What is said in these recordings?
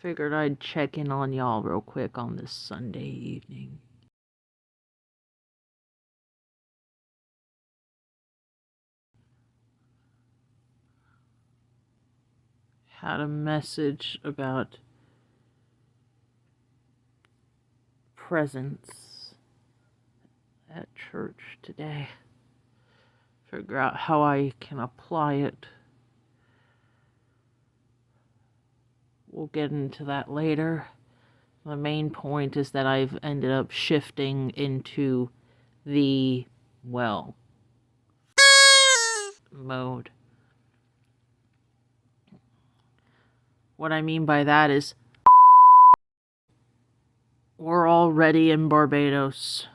Figured I'd check in on y'all real quick on this Sunday evening. Had a message about presents at church today. Figure out how I can apply it. We'll get into that later. The main point is that I've ended up shifting into the, well, mode. What I mean by that is we're already in Barbados.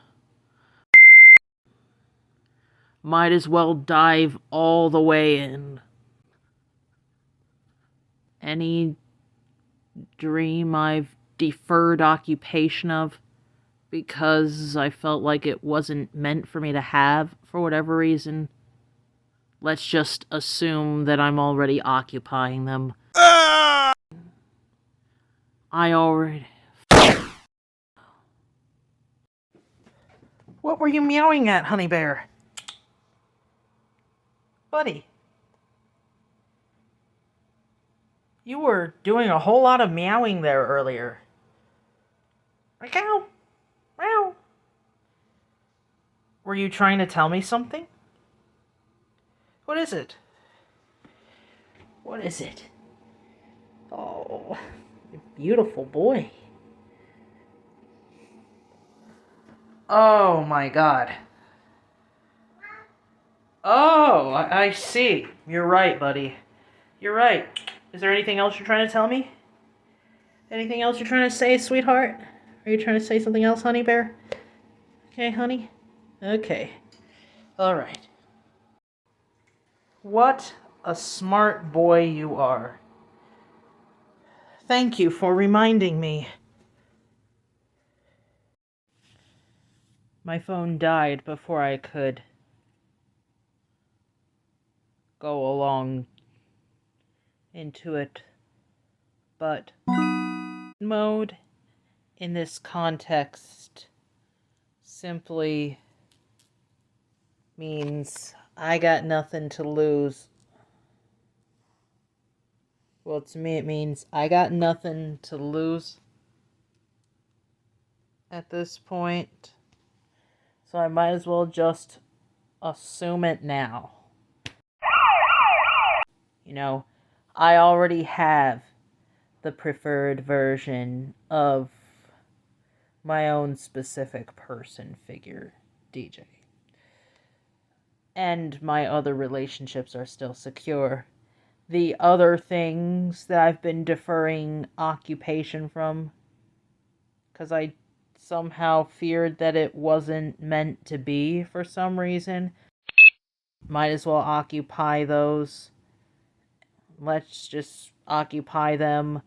Might as well dive all the way in. Any dream I've deferred occupation of because I felt like it wasn't meant for me to have for whatever reason, let's just assume that I'm already occupying them. I already... What were you meowing at, honey bear? Buddy. You were doing a whole lot of meowing there earlier. Meow. Meow. Were you trying to tell me something? What is it? What is it? Oh, beautiful boy. Oh my god. Oh, I see. You're right, buddy. You're right. Is there anything else you're trying to tell me? Anything else you're trying to say, sweetheart? Are you trying to say something else, honey bear? Okay, honey? Okay. Alright. What a smart boy you are. Thank you for reminding me. My phone died before I could go along into it, but mode in this context simply means I got nothing to lose. Well, to me it means I got nothing to lose at this point, so I might as well just assume it now. You know, I already have the preferred version of my own specific person figure, DJ. And my other relationships are still secure. The other things that I've been deferring occupation from, because I somehow feared that it wasn't meant to be for some reason, might as well occupy those. Let's just occupy them.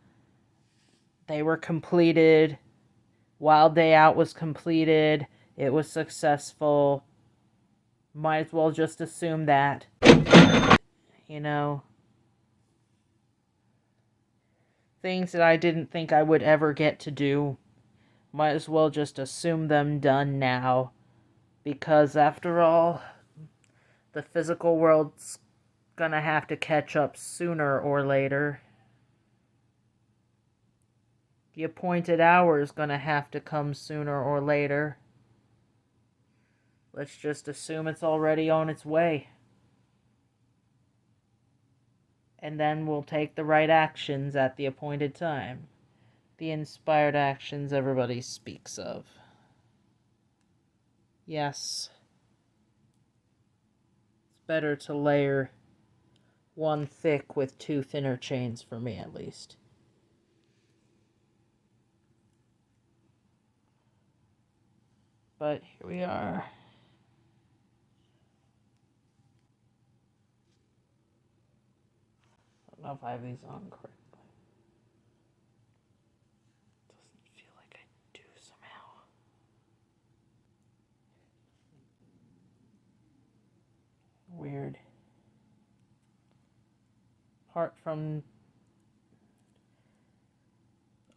They were completed. Wild Day Out was completed. It was successful. Might as well just assume that. You know? Things that I didn't think I would ever get to do. Might as well just assume them done now. Because after all, the physical world's gonna have to catch up sooner or later. The appointed hour is gonna have to come sooner or later. Let's just assume it's already on its way. And then we'll take the right actions at the appointed time. The inspired actions everybody speaks of. Yes. It's better to layer one thick with two thinner chains, for me at least. But here we are. I don't know if I have these on correctly. Doesn't feel like I do somehow. Weird. Apart from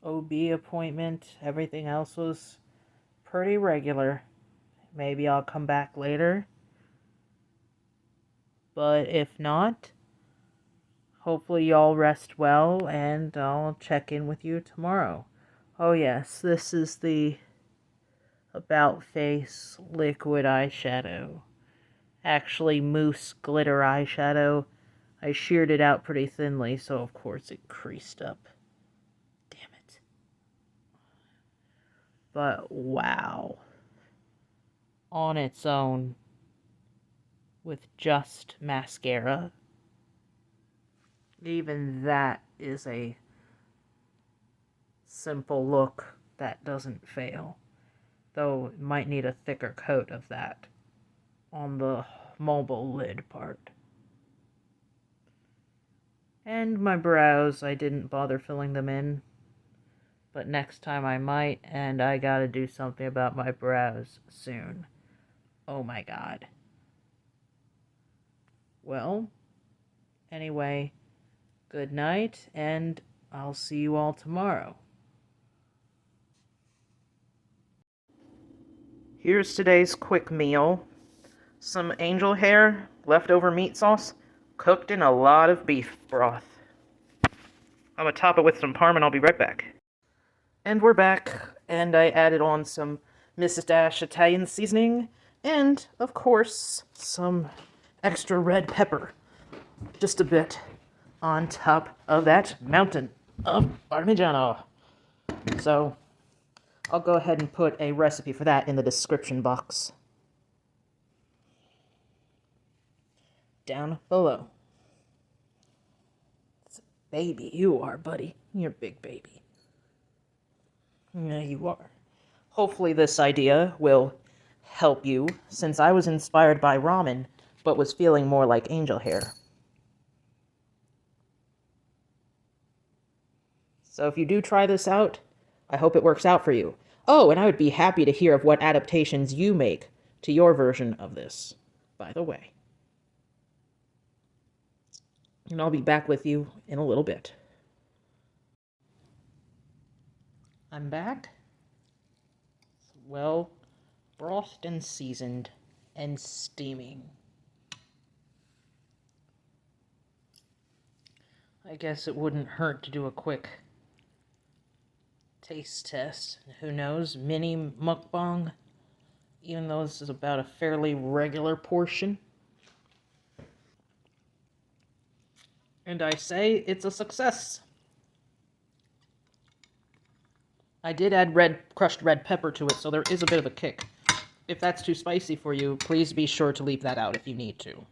OB appointment. Everything else was pretty regular. Maybe I'll come back later. But if not, hopefully y'all rest well, and I'll check in with you tomorrow. Oh yes, this is the About Face liquid eyeshadow. Actually, mousse glitter eyeshadow. I sheared it out pretty thinly, so of course it creased up. Damn it. But wow. On its own, with just mascara, even that is a simple look that doesn't fail. Though it might need a thicker coat of that on the mobile lid part. And my brows, I didn't bother filling them in. But next time I might, and I gotta do something about my brows soon. Oh my god. Well, anyway, good night, and I'll see you all tomorrow. Here's today's quick meal. Some angel hair, leftover meat sauce, cooked in a lot of beef broth. I'm gonna top it with some parm and I'll be right back. And we're back, and I added on some Mrs. Dash Italian seasoning, and, of course, some extra red pepper. Just a bit on top of that mountain of Parmigiano. So, I'll go ahead and put a recipe for that in the description box down below. Baby, you are, buddy. You're a big baby. Yeah, you are. Hopefully this idea will help you, since I was inspired by ramen, but was feeling more like angel hair. So if you do try this out, I hope it works out for you. Oh, and I would be happy to hear of what adaptations you make to your version of this, by the way. And I'll be back with you in a little bit. I'm back. Well, brothed and seasoned and steaming. I guess it wouldn't hurt to do a quick taste test. Who knows? Mini mukbang. Even though this is about a fairly regular portion. And I say it's a success. I did add crushed red pepper to it, so there is a bit of a kick. If that's too spicy for you, please be sure to leave that out if you need to.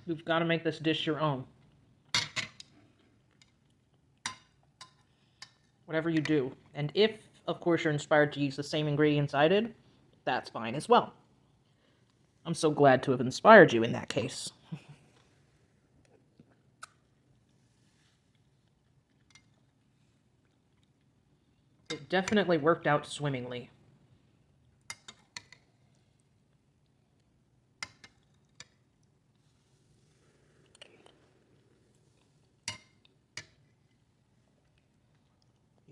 You've got to make this dish your own. Whatever you do. And if, of course, you're inspired to use the same ingredients I did, that's fine as well. I'm so glad to have inspired you in that case. It definitely worked out swimmingly.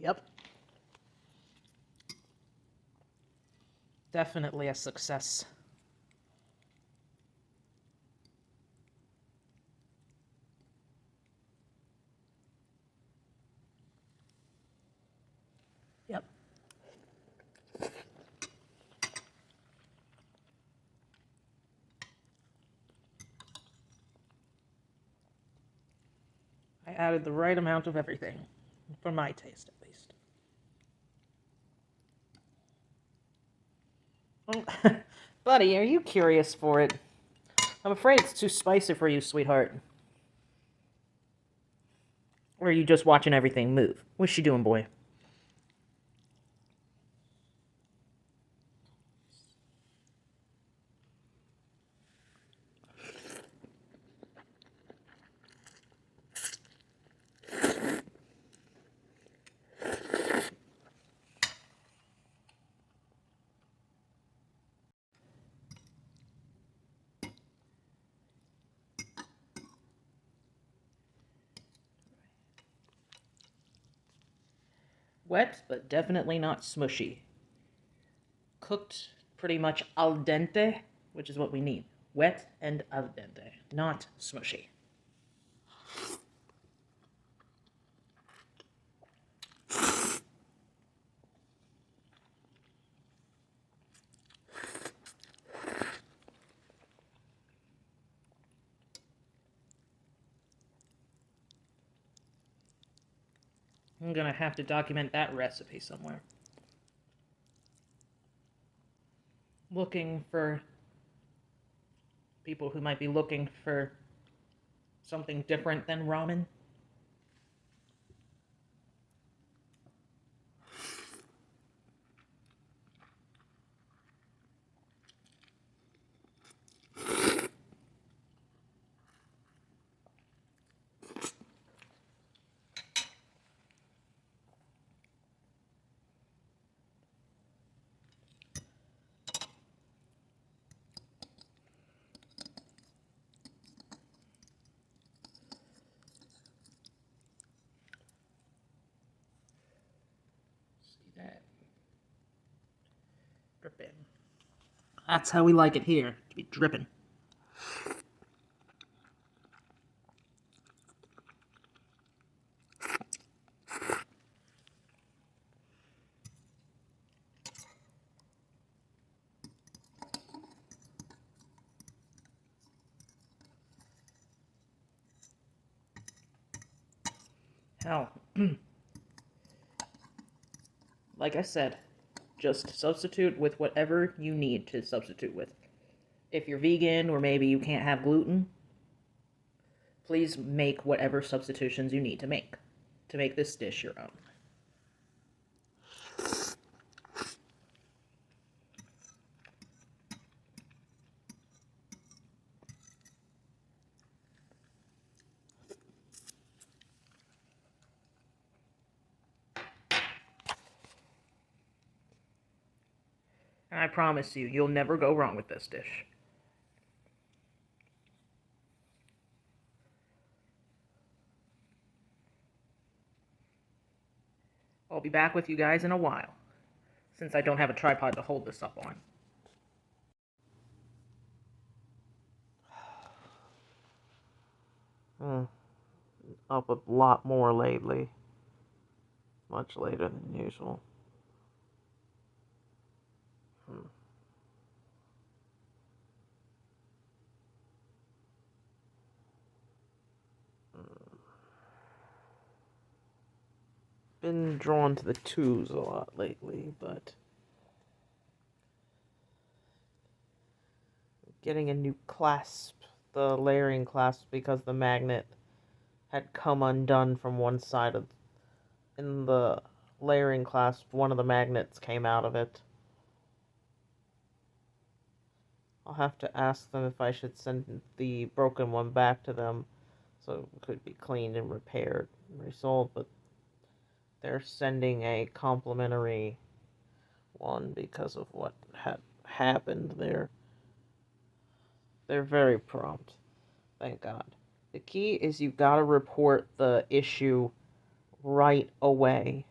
Yep. Definitely a success. Yep. I added the right amount of everything, for my taste at least. Oh, buddy, are you curious for it? I'm afraid it's too spicy for you, sweetheart. Or are you just watching everything move? What's she doing, boy? Wet, but definitely not smushy. Cooked pretty much al dente, which is what we need. Wet and al dente, not smushy. I'm gonna have to document that recipe somewhere. Looking for people who might be looking for something different than ramen. See that? Dripping. That's how we like it here, to be dripping. Hell, like I said, just substitute with whatever you need to substitute with. If you're vegan or maybe you can't have gluten, please make whatever substitutions you need to make this dish your own. And I promise you, you'll never go wrong with this dish. I'll be back with you guys in a while, since I don't have a tripod to hold this up on. Up a lot more lately. Much later than usual. Been drawn to the twos a lot lately, but getting a new clasp, the layering clasp, because the magnet had come undone from one side of, in the layering clasp, one of the magnets came out of it. I'll have to ask them if I should send the broken one back to them so it could be cleaned and repaired and resold, but they're sending a complimentary one because of what had happened there. They're very prompt, thank God. The key is you gotta report the issue right away.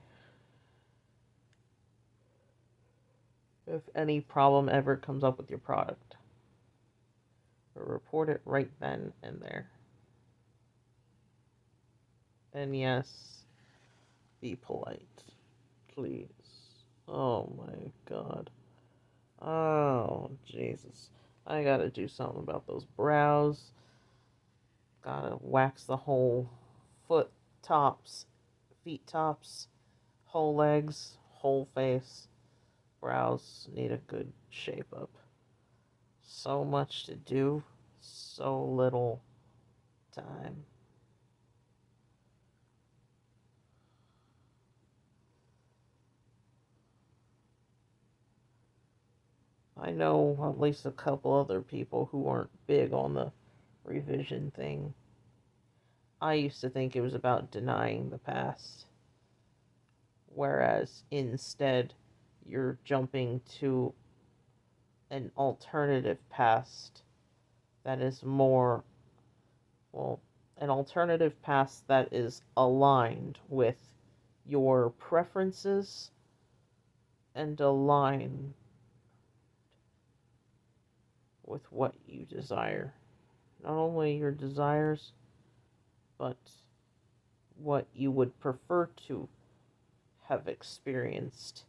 If any problem ever comes up with your product, report it right then and there. And yes, be polite, please. Oh my God. Oh, Jesus. I gotta do something about those brows. Gotta wax the whole foot tops, feet tops, whole legs, whole face. Brows need a good shape up. So much to do, so little time. I know at least a couple other people who aren't big on the revision thing. I used to think it was about denying the past, whereas instead you're jumping to an alternative past that is more, well, an alternative past that is aligned with your preferences and align with what you desire. Not only your desires, but what you would prefer to have experienced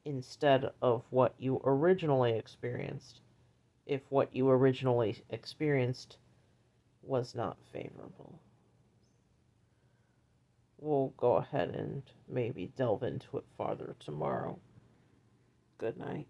instead of what you originally experienced, if what you originally experienced was not favorable. We'll go ahead and maybe delve into it farther tomorrow. Good night.